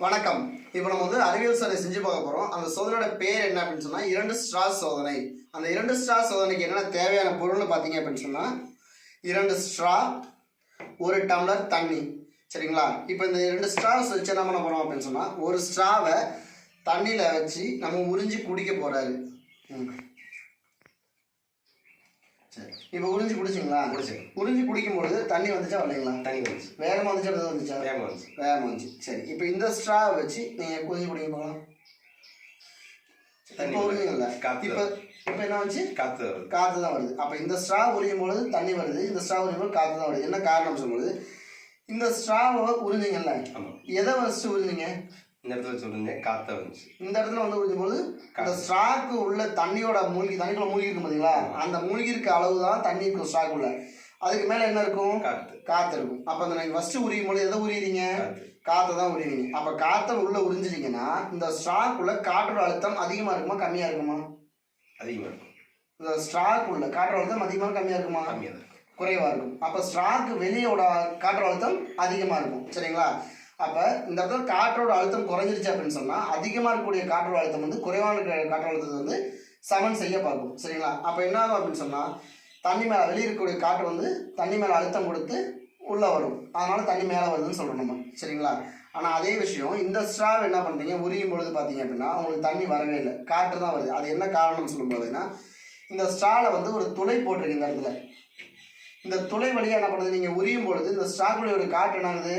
வணக்கம். இப்போ நம்ம வந்து அறிவியல் சோதனை செஞ்சு பார்க்க போகிறோம். அந்த சோதனையோட பேர் என்ன அப்படின்னு சொன்னால் 2 ஸ்ட்ரா சோதனை. அந்த 2 ஸ்ட்ரா சோதனைக்கு என்னென்ன தேவையான பொருள்னு பார்த்தீங்க அப்படின்னு சொன்னால் 2 ஸ்ட்ரா, 1 டம்ளர் தண்ணி. சரிங்களா? இப்போ இந்த 2 ஸ்ட்ராஸ் வச்சு என்ன பண்ண போகிறோம் அப்படின்னு சொன்னால் ஒரு ஸ்ட்ராவை தண்ணியில் வச்சு நம்ம உறிஞ்சி குடிக்க போகிறாரு. சரி, இப்போ உறிஞ்சி குடிச்சிங்களா? உறிஞ்சி குடிக்கும்பொழுது தண்ணி வந்துச்சா வரலைங்களா? தண்ணி வந்துச்சு. வேகமாக வந்துச்சா அப்படி வந்துச்சா? வேகமாக வந்துச்சு. சரி, இப்போ இந்த ஸ்ட்ராவை வச்சு நீங்கள் உறிஞ்சி குடிக்க போகலாம். இப்போ உறிஞ்சிங்கல்ல, இப்போ இப்போ என்ன வந்துச்சு? காற்று தான் வருது. அப்போ இந்த ஸ்ட்ரா உரியும் பொழுது தண்ணி வருது, இந்த ஸ்ட்ரா உரியும் போது காற்று தான் வருது. என்ன காரணம் சொல்லும்போது இந்த ஸ்ட்ராவை உறிஞ்சிங்கல்ல, எதை வச்சு உறிஞ்சிங்க? இந்த இடத்துல சொல்லுங்க, காற்று வந்துச்சு. இந்த இடத்துல வந்து உறிஞ்சும் போது இந்த ஸ்ட்ராக்கு உள்ள தண்ணியோட தண்ணிக்குள்ள மூழ்கி இருக்கும் பார்த்தீங்களா, அந்த மூழ்கி இருக்க அளவு தான் தண்ணி இருக்கும் ஸ்ட்ராக்குள்ள. அதுக்கு மேலே என்ன இருக்கும்? காற்று இருக்கும். அப்போ அந்த நீங்கள் ஃபஸ்ட்டு உரியும் போது எதை உரியுறீங்க? காற்றை தான் உரியுறீங்க. அப்போ காற்றை உள்ளே உறிஞ்சிட்டிங்கன்னா இந்த ஸ்ட்ராக்குள்ள காற்றோட அழுத்தம் அதிகமாக இருக்குமா கம்மியாக இருக்குமா? அதிகமாக இருக்கும். இந்த ஸ்ட்ராக்குள்ள காற்றோட அழுத்தம் அதிகமாக கம்மியாக இருக்குமா? கம்மியாக இருக்கும், குறைவாக இருக்கும். அப்போ ஸ்ட்ராக்கு வெளியோட காற்றோட அழுத்தம் அதிகமாக இருக்கும். சரிங்களா? அப்போ இந்த இடத்துல காற்றோட அழுத்தம் குறைஞ்சிருச்சு அப்படின்னு சொன்னால் அதிகமாக இருக்கக்கூடிய காற்றோட அழுத்தம் வந்து குறைவான காற்றோட அழுத்தத்தை வந்து சமன் செய்ய பார்க்கும். சரிங்களா? அப்போ என்ன ஆகும் அப்படின்னு சொன்னால் தண்ணி மேலே வெளியே இருக்கக்கூடிய காற்று வந்து தண்ணி மேலே அழுத்தம் கொடுத்து உள்ளே வரும். அதனால் தண்ணி மேலே வருதுன்னு சொல்கிறோம் நம்ம. சரிங்களா? ஆனால் அதே விஷயம் இந்த ஸ்ட்ராவ் என்ன பண்ணுறீங்க, உரியும் பொழுது பார்த்தீங்க அப்படின்னா உங்களுக்கு தண்ணி வரவே இல்லை, காற்று தான் வருது. அது என்ன காரணம்னு சொல்லும்போதுன்னா இந்த ஸ்ட்ராவில் வந்து ஒரு துளை போட்டிருக்கு இந்த இடத்துல. இந்த துளை வழியாக என்ன பண்ணுறது, நீங்கள் உரியும் பொழுது இந்த ஸ்ட்ராக்குள்ள ஒரு காற்று என்ன ஆகுது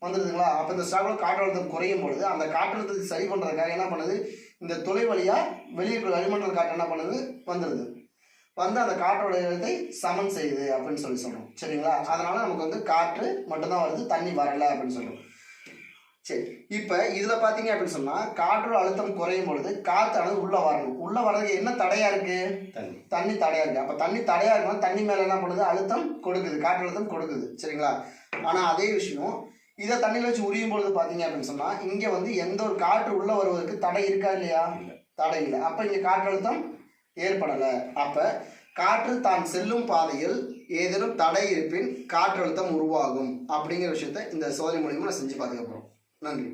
வந்துடுதுங்களா? அப்போ இந்த ஸ்ட்ராக்குள்ள காற்றழுத்தம் குறையும் பொழுது அந்த காற்றழுத்தத்தை சரி பண்ணுறதுக்காக என்ன பண்ணுது, இந்த துளை வழியாக வெளியே வளிமண்டல காற்று என்ன பண்ணுது வந்துடுது, வந்து அந்த காற்றோட இடத்தை சமன் செய்யுது அப்படின்னு சொல்கிறோம். சரிங்களா? அதனால் நமக்கு வந்து காற்று மட்டும்தான் வருது, தண்ணி வரலை அப்படின்னு சொல்கிறோம். சரி, இப்போ இதில் பார்த்தீங்க அப்படின்னு சொன்னால் காற்றோட அழுத்தம் குறையும் பொழுது காற்றானது உள்ளே வரணும். உள்ளே வர்றதுக்கு என்ன தடையாக இருக்குது? தண்ணி தடையாக இருக்குது. அப்போ தண்ணி தடையாக இருக்கணும், தண்ணி மேலே என்ன பண்ணுது, அழுத்தம் கொடுக்குது, காற்றழுத்தம் கொடுக்குது. சரிங்களா? ஆனால் அதே விஷயம் இதை தண்ணியில் வச்சு உரியும் பொழுது பார்த்தீங்க அப்படின்னு சொன்னால் இங்கே வந்து எந்த ஒரு காற்று உள்ளே வருவதற்கு தடை இருக்கா இல்லையா? தடை இல்லை. அப்போ இங்கே காற்றழுத்தம் ஏற்படலை. அப்போ காற்று தான் செல்லும் பாதையில் ஏதேனும் தடை இருப்பின் காற்றழுத்தம் உருவாகும் அப்படிங்கிற விஷயத்தை இந்த சோதனை மூலியமாக நான் செஞ்சு பார்த்துக்க போகிறோம். நன்றி.